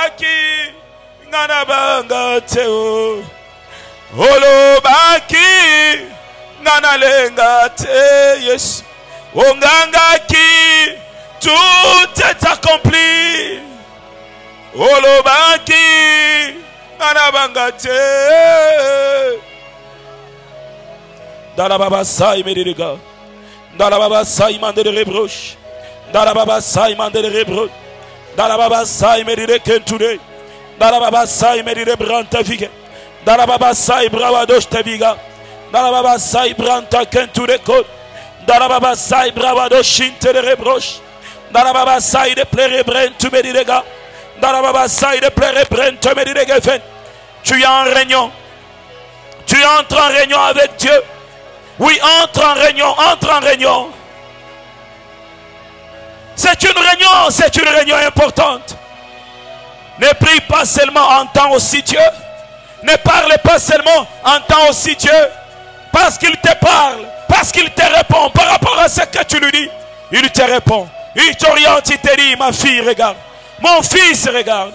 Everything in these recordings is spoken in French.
olobaki nganabanga teo olobaki nganalenga te Yesu ongangaki tout est accompli olobaki nganabanga te dalababa sai mediriga dalababa sai mande de reproche dalababa sai mande de reproche dalababa sai medire kentude dalababa sai medire branta fige dalababa sai bravadosh taviga dalababa sai branta kentude kod dalababa sai bravadosh shinte de reproche dalababa sai de plere brent medirega dalababa sai de plere brent medirega fen. Tu es en réunion. Tu entres en réunion avec Dieu. Oui, entre en réunion. C'est une réunion importante. Ne prie pas seulement, entends aussi Dieu. Ne parle pas seulement, entends aussi Dieu. Parce qu'il te parle, parce qu'il te répond par rapport à ce que tu lui dis. Il te répond. Il t'oriente, il te dit, ma fille, regarde. Mon fils, regarde.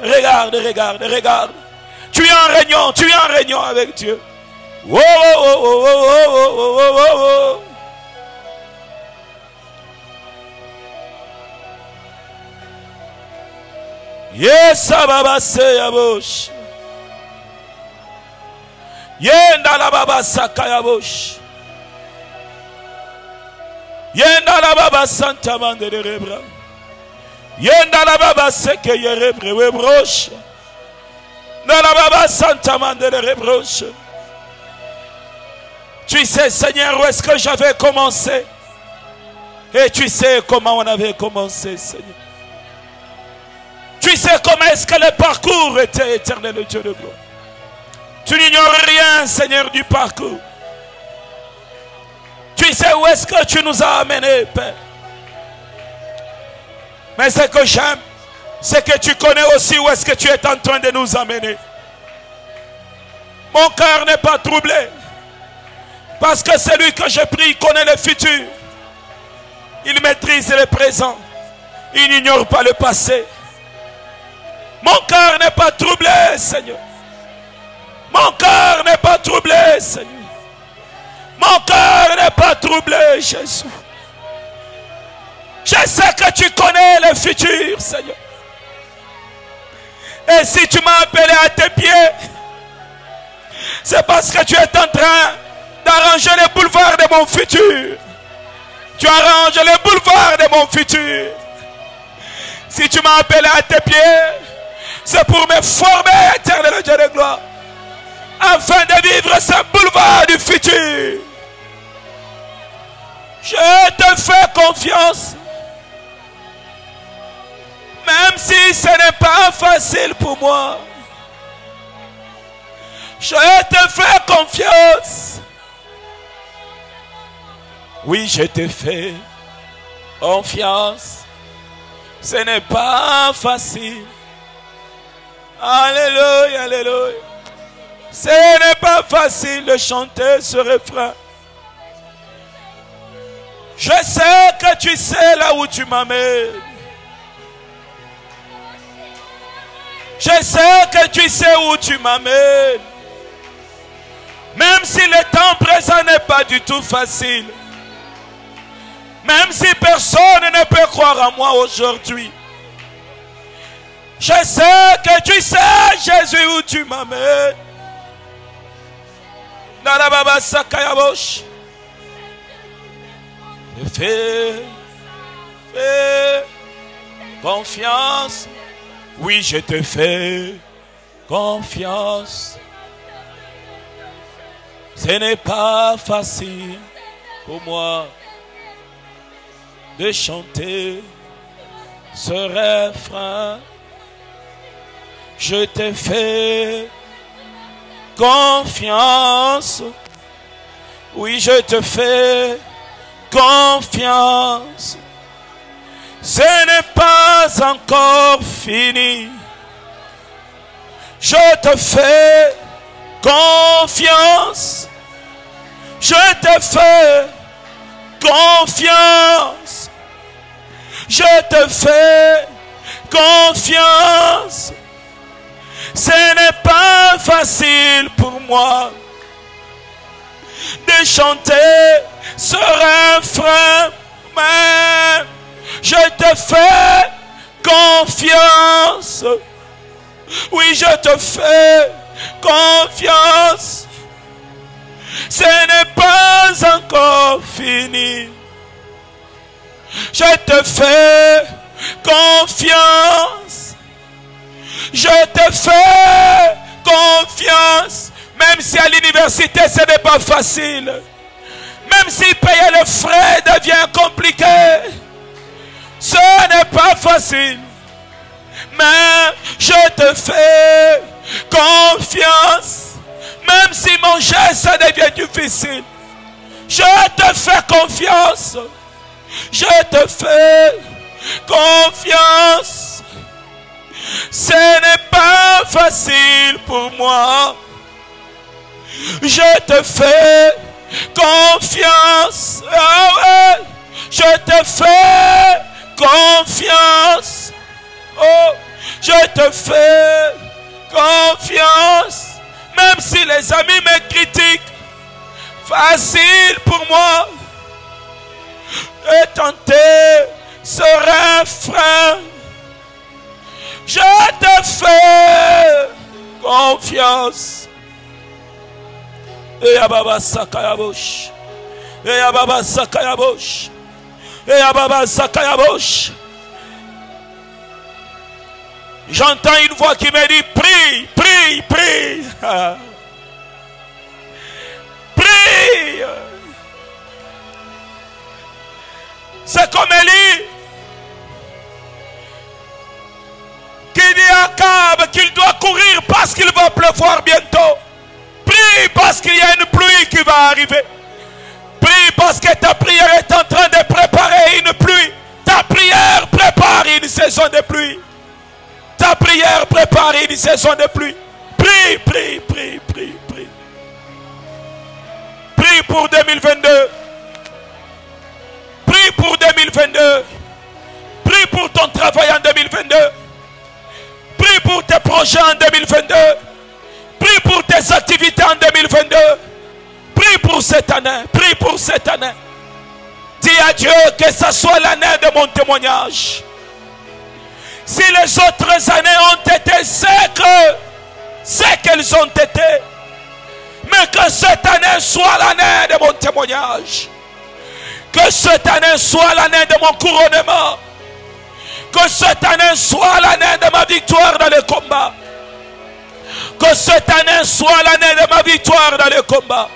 Tu es en réunion avec Dieu. Oh, oh, oh, oh, oh, oh, oh, oh, oh. Yes, baba se yabosh. Yenda la baba sakaya bosh. Yenda la baba santa mande de rebra. Yenda la baba seke yerebre webroche. Dans la baba santa mande de rebroche. Tu sais, Seigneur, où est-ce que j'avais commencé? Et tu sais comment on avait commencé, Seigneur. Tu sais comment est-ce que le parcours était, éternel Dieu de gloire. Tu n'ignores rien, Seigneur, du parcours. Tu sais où est-ce que tu nous as amenés, Père. Mais ce que j'aime, c'est que tu connais aussi où est-ce que tu es en train de nous amener. Mon cœur n'est pas troublé. Parce que celui que je prie connaît le futur. Il maîtrise le présent. Il n'ignore pas le passé. Mon cœur n'est pas troublé, Seigneur. Mon cœur n'est pas troublé, Seigneur. Mon cœur n'est pas troublé, Jésus. Je sais que tu connais le futur, Seigneur. Et si tu m'as appelé à tes pieds, c'est parce que tu es en train d'arranger les boulevards de mon futur. Tu arranges les boulevards de mon futur. Si tu m'as appelé à tes pieds, c'est pour me former, éternel Dieu de gloire, afin de vivre ce boulevard du futur. Je te fais confiance. Même si ce n'est pas facile pour moi. Je te fais confiance. Oui, je te fais confiance. Ce n'est pas facile. Alléluia, alléluia. Ce n'est pas facile de chanter ce refrain. Je sais que tu sais là où tu m'amènes. Je sais que tu sais où tu m'amènes. Même si le temps présent n'est pas du tout facile. Même si personne ne peut croire en moi aujourd'hui. Je sais que tu sais, Jésus, où tu m'amènes. Narababa Sakayabosh. Fais confiance. Oui, je te fais confiance. Ce n'est pas facile pour moi de chanter ce refrain. Je te fais confiance. Oui, je te fais confiance. Ce n'est pas encore fini. Je te fais confiance. Je te fais confiance. Je te fais confiance. Ce n'est pas facile pour moi de chanter ce refrain, mais je te fais confiance. Oui, je te fais confiance. Ce n'est pas encore fini. Je te fais confiance. Je te fais confiance. Même si à l'université ce n'est pas facile. Même si payer les frais devient compliqué. Ce n'est pas facile. Mais je te fais confiance. Même si manger ça devient difficile. Je te fais confiance. Je te fais confiance. Ce n'est pas facile pour moi. Je te fais confiance. Ah ouais. Je te fais confiance. Oh, je te fais confiance. Même si les amis me critiquent, facile pour moi de tenter ce refrain. Je te fais confiance. Et Ababa Sakayabosh. Et Ababa Sakayabosh. Et Ababa Sakayabosh. J'entends une voix qui me dit prie, prie, prie. Prie. C'est comme Élie qui dit à Akab qu'il doit courir parce qu'il va pleuvoir bientôt. Prie parce qu'il y a une pluie qui va arriver. Prie parce que ta prière est en train de préparer une pluie. Ta prière prépare une saison de pluie. Ta prière prépare une saison de pluie. Prie, prie, prie, prie, prie. Prie pour 2022. Prie pour 2022. Prie pour ton travail en 2022. Prie pour tes projets en 2022. Prie pour tes activités en 2022. Prie pour cette année. Prie pour cette année. Dis à Dieu que ce soit l'année de mon témoignage. Si les autres années ont été c'est qu'elles ont été. Mais que cette année soit l'année de mon témoignage. Que cette année soit l'année de mon couronnement. Que cette année soit l'année de ma victoire dans le combat. Que cette année soit l'année de ma victoire dans le combat.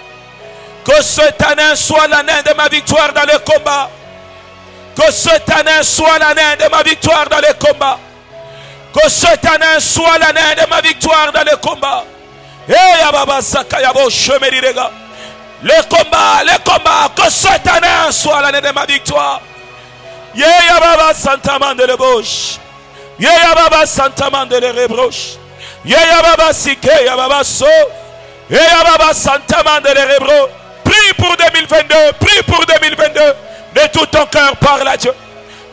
Que cette année soit l'année de ma victoire dans le combat. Que cette année soit l'année de ma victoire dans le combat. Que cette année soit l'année de ma victoire dans le combat. Et Ababa Sakayabo Chemerirega. Le combat, que cette année soit l'année de ma victoire. Yeya Baba Santaman de l'ébauche. Yeya Baba Santaman de l'ébauche. Yeya Baba Sike, Yeya Baba So. Yeya Baba Santaman de l'ébauche. Prie pour 2022, prie pour 2022. De tout ton cœur, parle à Dieu.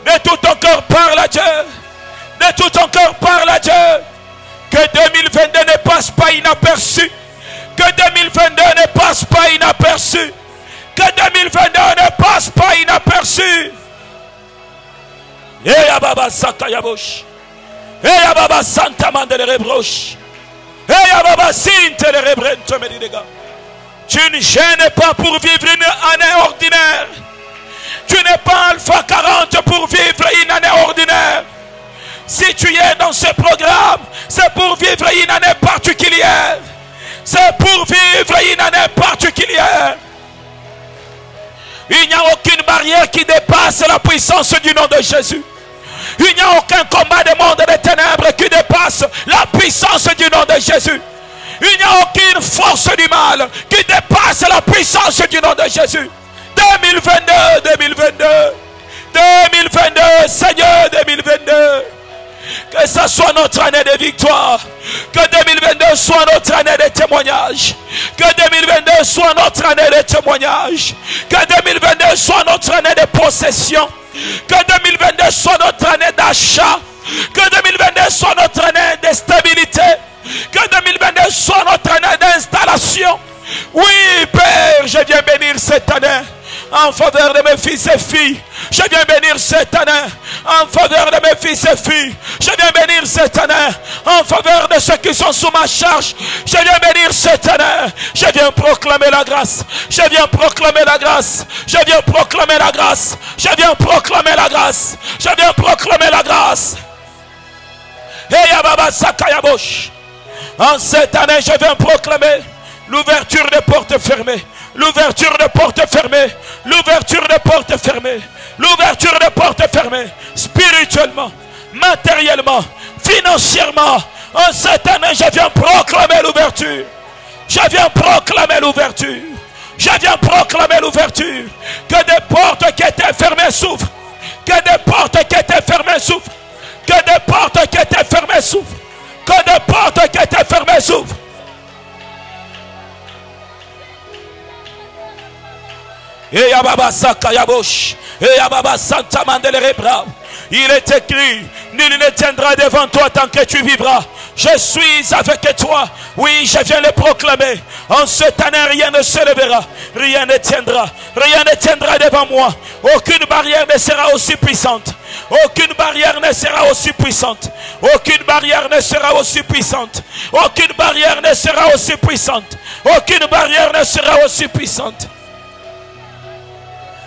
De tout ton cœur, parle à Dieu. De tout ton cœur, parle à Dieu. Que 2022 ne passe pas inaperçu. Que 2022 ne passe pas inaperçu. Que 2022 ne passe pas inaperçu. Eya Baba Sakayabosh. Eya Baba Santaman de l'Rebroche. Eya Baba Sinte de Rebrento Medidega. Tu ne gênes pas pour vivre une année ordinaire. Tu n'es pas Alpha 40 pour vivre une année ordinaire. Si tu es dans ce programme, c'est pour vivre une année particulière. C'est pour vivre une année particulière. Il n'y a aucune barrière qui dépasse la puissance du nom de Jésus. Il n'y a aucun combat de monde des ténèbres qui dépasse la puissance du nom de Jésus. Il n'y a aucune force du mal qui dépasse la puissance du nom de Jésus. 2022, 2022, 2022, Seigneur 2022. Que ce soit notre année de victoire. Que 2022 soit notre année de témoignage. Que 2022 soit notre année de témoignage. Que 2022 soit notre année de possession. Que 2022 soit notre année d'achat. Que 2022 soit notre année de stabilité. que soit notre année d'installation. Oui, Père, je viens bénir cette année en faveur de mes fils et filles. Je viens bénir cette année en faveur de mes fils et filles. Je viens bénir cette année en faveur de ceux qui sont sous ma charge. Je viens bénir cette année. Je viens proclamer la grâce. Je viens proclamer la grâce. Je viens proclamer la grâce. Je viens proclamer la grâce. Je viens proclamer la grâce. Hey, Baba Sakayabosh. En cette année, je viens proclamer l'ouverture des portes fermées. L'ouverture de portes fermées. L'ouverture de portes fermées. L'ouverture de portes fermées. Spirituellement, matériellement, financièrement. En cette année, je viens proclamer l'ouverture. Je viens proclamer l'ouverture. Je viens proclamer l'ouverture. Que des portes qui étaient fermées s'ouvrent. Que des portes qui étaient fermées s'ouvrent. Que des portes qui étaient fermées s'ouvrent. Que des portes qui étaient fermées s'ouvrent. Et Ababa Sakayabosh, et Ababa Santa Mandele Bravo. Il est écrit, nul ne tiendra devant toi tant que tu vivras. Je suis avec toi. Oui, je viens le proclamer. En cette année, rien ne se lèvera. Rien ne tiendra. Rien ne tiendra devant moi. Aucune barrière ne sera aussi puissante. Aucune barrière ne sera aussi puissante. Aucune barrière ne sera aussi puissante. Aucune barrière ne sera aussi puissante. Aucune barrière ne sera aussi puissante.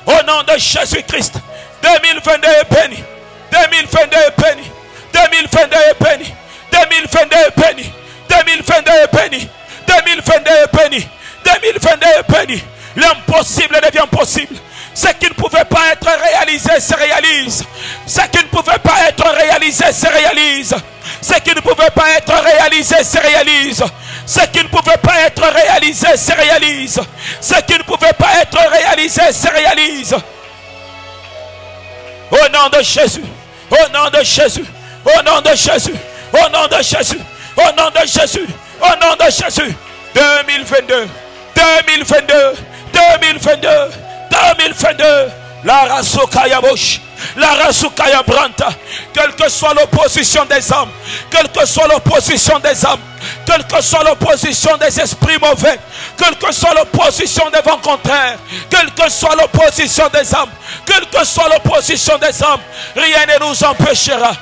Au nom de Jésus-Christ, 2022 est béni. 2022 est béni. 2022 est béni. 2022 est béni. 2022 est béni. 2022 est béni. 2022 est béni. L'impossible devient possible. Ce qui ne pouvait pas être réalisé se réalise. Ce qui ne pouvait pas être réalisé se réalise. Ce qui ne pouvait pas être réalisé se réalise. Ce qui ne pouvait pas être réalisé se réalise. Ce qui ne pouvait pas être réalisé se réalise. Au nom de Jésus. Au nom de Jésus. Au nom de Jésus. Au nom de Jésus. Au nom de Jésus. Au nom de Jésus. 2022. 2022. 2022. 2022. La Rasukaya Bosh. La Rasukaya Branta. Quelle que soit l'opposition des hommes. Quelle que soit l'opposition des hommes. Quelle que soit l'opposition des esprits mauvais. Quelle que soit l'opposition des vents contraires. Quelle que soit l'opposition des hommes. Quelle que soit l'opposition des hommes. Rien ne nous empêchera.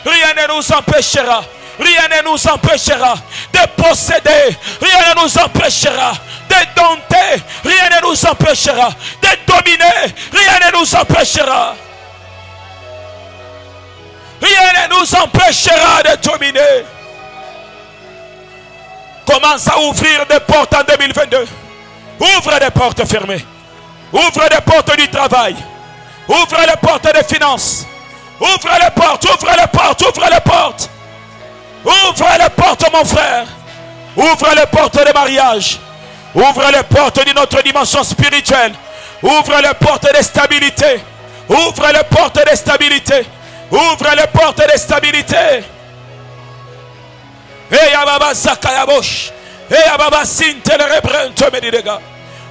Rien ne nous empêchera. Rien ne nous empêchera de posséder. Rien ne nous empêchera de dompter. Rien ne nous empêchera de dominer. Rien ne nous empêchera. Rien ne nous empêchera de dominer. Commence à ouvrir des portes en 2022. Ouvre des portes fermées. Ouvre des portes du travail. Ouvre les portes des finances. Ouvre les portes, ouvre les portes, ouvre les portes. Ouvre les portes, mon frère. Ouvre les portes de mariage. Ouvre les portes de notre dimension spirituelle. Ouvre les portes de stabilité. Ouvre les portes de stabilité. Ouvre les portes de stabilité. Et Ababa Zakayabosh. Et Ababa Sintele Rebrento Medidega.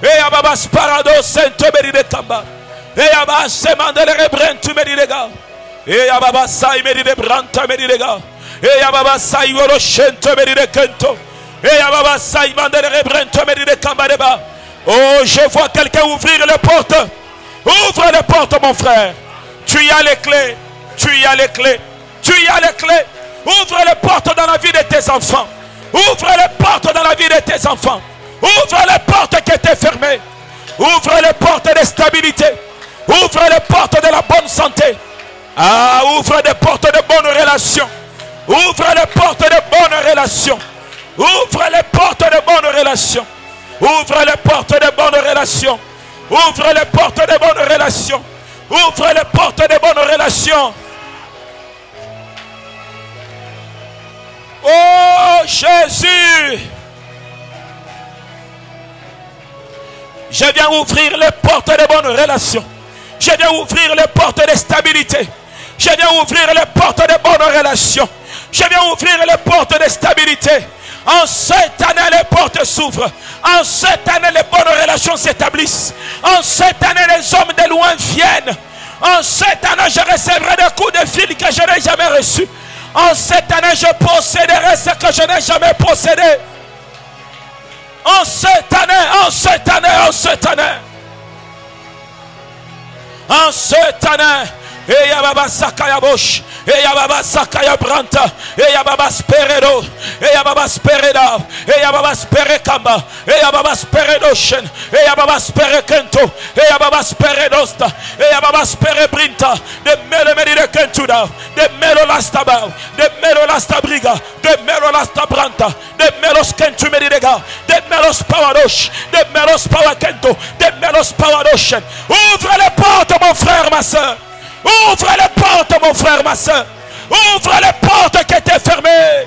Et Ababa Sparado Sento Medidekamba. Et Ababa Semandele Rebrento Medidega. Et Ababa Sai Medidebranta Medidega. Et Ababa Sai Woloshento Medidekento. Et Ababa Sai Mandele Rebrento Medidekamba Deba. Oh, je vois quelqu'un ouvrir les portes. Ouvre les portes, mon frère. Tu y as les clés. Tu y as les clés. Tu y as les clés. Ouvre les portes dans la vie de tes enfants. Ouvre les portes dans la vie de tes enfants. Ouvre les portes qui étaient fermées. Ouvre les portes de stabilité. Ouvre les portes de la bonne santé. Ah, ouvre des portes de bonnes relations. Ouvre les portes de bonnes relations. Ouvre les portes de bonnes relations. Ouvre les portes de bonnes relations. Ouvre les portes de bonnes relations. Ouvre les portes de bonnes relations. Oh Jésus, je viens ouvrir les portes de bonnes relations. Je viens ouvrir les portes de stabilité. Je viens ouvrir les portes de bonnes relations. Je viens ouvrir les portes de stabilité. En cette année, les portes s'ouvrent. En cette année, les bonnes relations s'établissent. En cette année, les hommes de loin viennent. En cette année, je recevrai des coups de fil que je n'ai jamais reçus. En cette année, je posséderai ce que je n'ai jamais possédé. en cette année, en cette année, en cette année. En cette année. Et Yababa Sakaya Bosch, et Yababa Sakaya Branta, et Yababa Sperero, et Yababa Spereda, et Yababa Sperekamba, et Yababa Speredoshen, et Yababa Sperekento, et Yababa Speredosta, et Yababa Sperebrinta, de Melo Medide Kentuda, de Melo Lastaba, de Melo Lastabriga, de Melo Lastabranta, de Melos Kentu Medidega, de Melos Pawadosh, de Melos Pawakento, de Melos Pawadoshen. Ouvre les portes, mon frère, ma soeur. Ouvre les portes, mon frère, ma soeur. Ouvre les portes qui étaient fermées.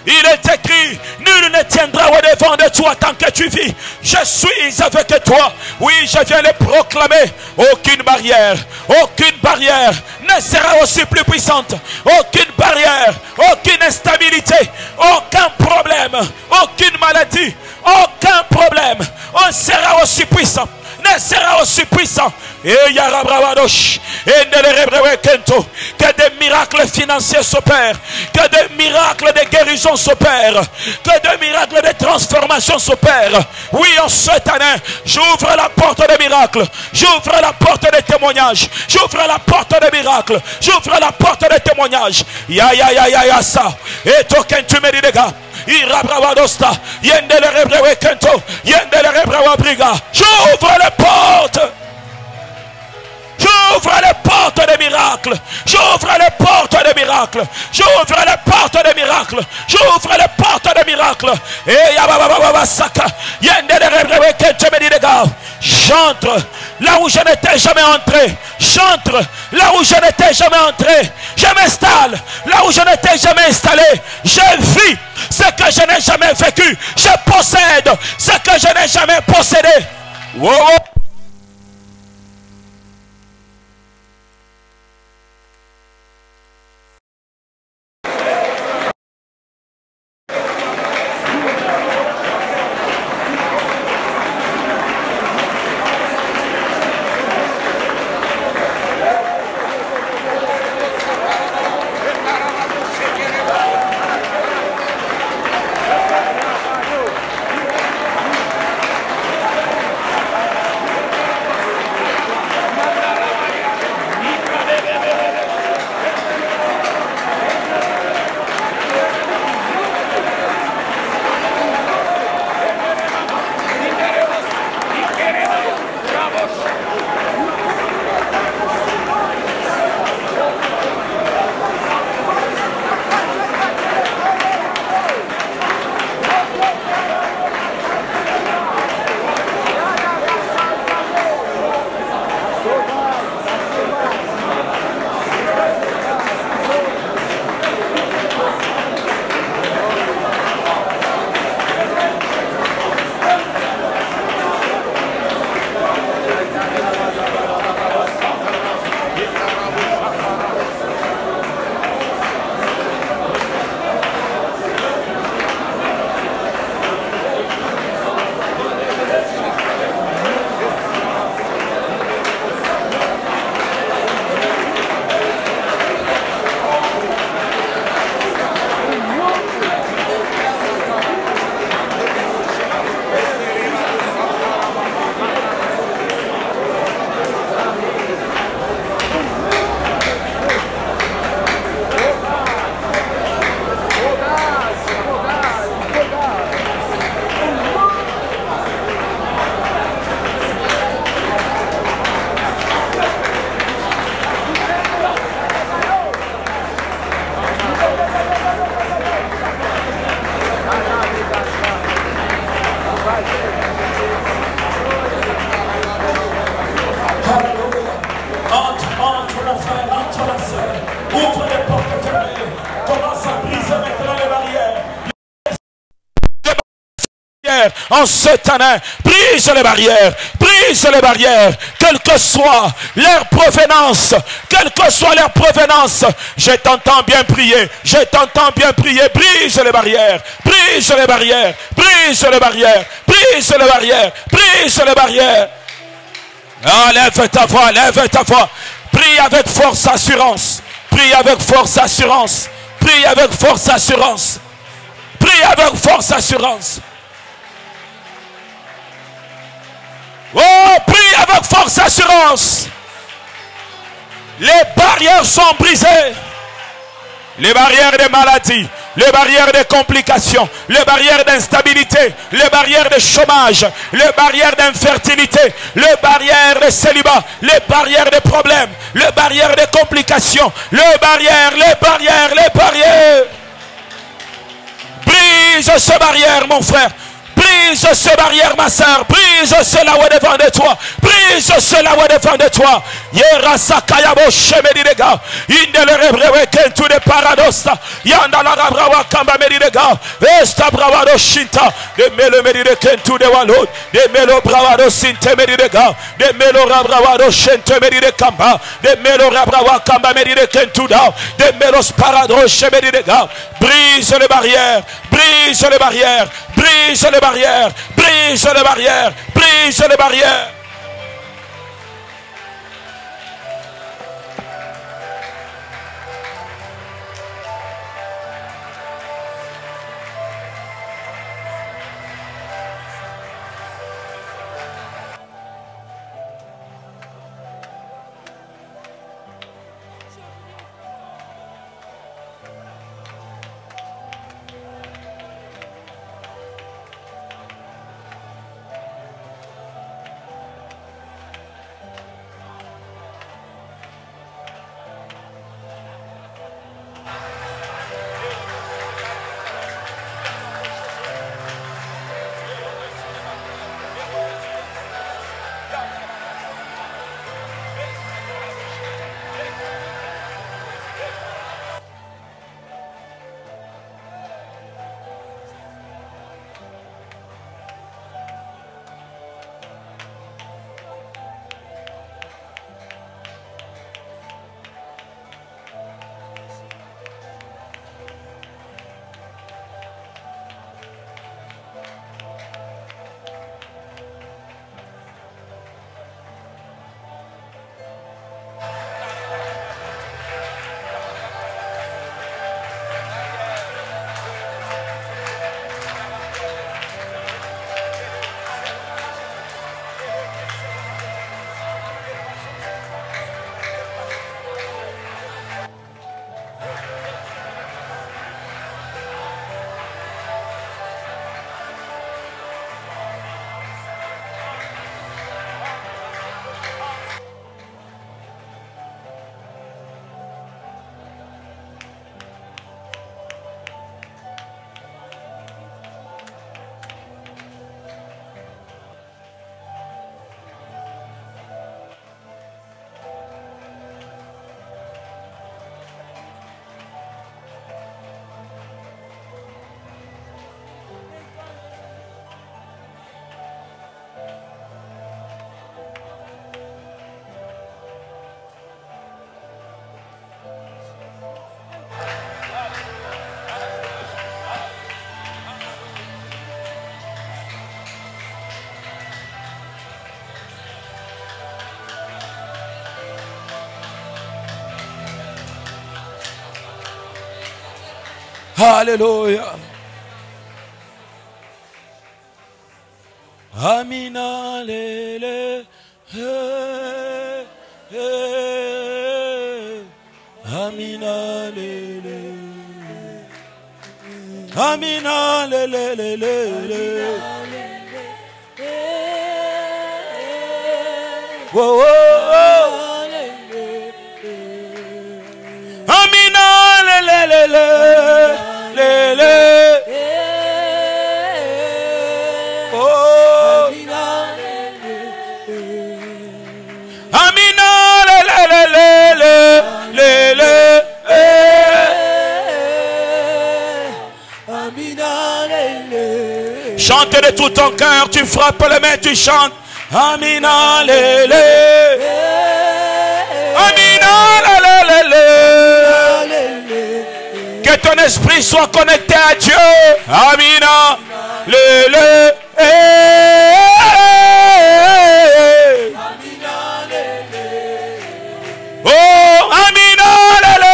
Il est écrit, nul ne tiendra au devant de toi tant que tu vis. Je suis avec toi. Oui, je viens le proclamer. Aucune barrière ne sera aussi plus puissante. Aucune barrière, aucune instabilité, aucun problème, aucune maladie, aucun problème. On sera aussi puissant. Ne sera aussi puissant. Et que des miracles financiers s'opèrent, que des miracles de guérison s'opèrent, que des miracles de transformation s'opèrent. Oui, en cette année, j'ouvre la porte des miracles, j'ouvre la porte des témoignages, j'ouvre la porte des miracles, j'ouvre la porte des témoignages. Ya ça. Et token tu me dis les gars. Irabrawadosta, yendele rebrewe kento, yendele rebrewa briga. J'ouvre les portes. J'ouvre les portes des miracles. J'ouvre les portes des miracles. J'ouvre les portes des miracles. J'ouvre les portes des miracles. Et yababa saka, yendele rebrewe kento me dit les gars. J'entre là où je n'étais jamais entré. J'entre là où je n'étais jamais entré. Je m'installe là où je n'étais jamais installé. Je vis ce que je n'ai jamais vécu. Je possède ce que je n'ai jamais possédé. Wow. En cette année, brise les barrières, quelle que soit leur provenance, je t'entends bien prier, brise les barrières, Ah, lève ta voix, prie avec force, assurance, prie avec force, assurance. Oh, prie avec force et assurance. Les barrières sont brisées. Les barrières des maladies, les barrières des complications, les barrières d'instabilité, les barrières de chômage, les barrières d'infertilité, les barrières de célibat, les barrières de problèmes, les barrières de complications, les barrières. Brise ces barrières, mon frère. Brise ces barrières, ma soeur. Brise cela au devant de toi. Brise cela au devant de toi. Yerasakayabo shemedidega. Indele rebrewe kentu de paradosta. Yandala rabrawa kamba medidega. Esta bravado shinta. De melo medide kentu de walod. De melo bravado sinte medidega. De melo rabrawado shente medide kamba. De melo rabrawa kamba medide kentu da. De melos paradro shemedidega. Brise les barrières. Brise les barrières. Brise les barrières, brise les barrières, brise les barrières. Alléluia. Amina lele. Amina lele. Amina lele lele. Whoa, Amina lele lele. Chante de tout ton cœur, tu frappes les mains, tu chantes. Amina lele. Amina lele. Que ton esprit soit connecté à Dieu. Amina lele. Oh, Amina lele.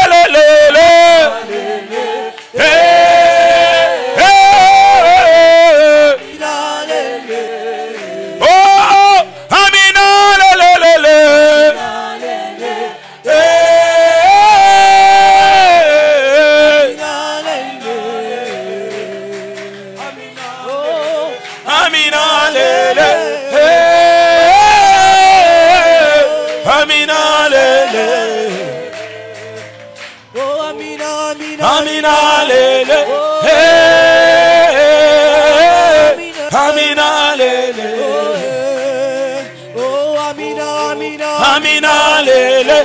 Oh, Amina lele. Amina lele. Oh, Amina, Amina. Amina lele.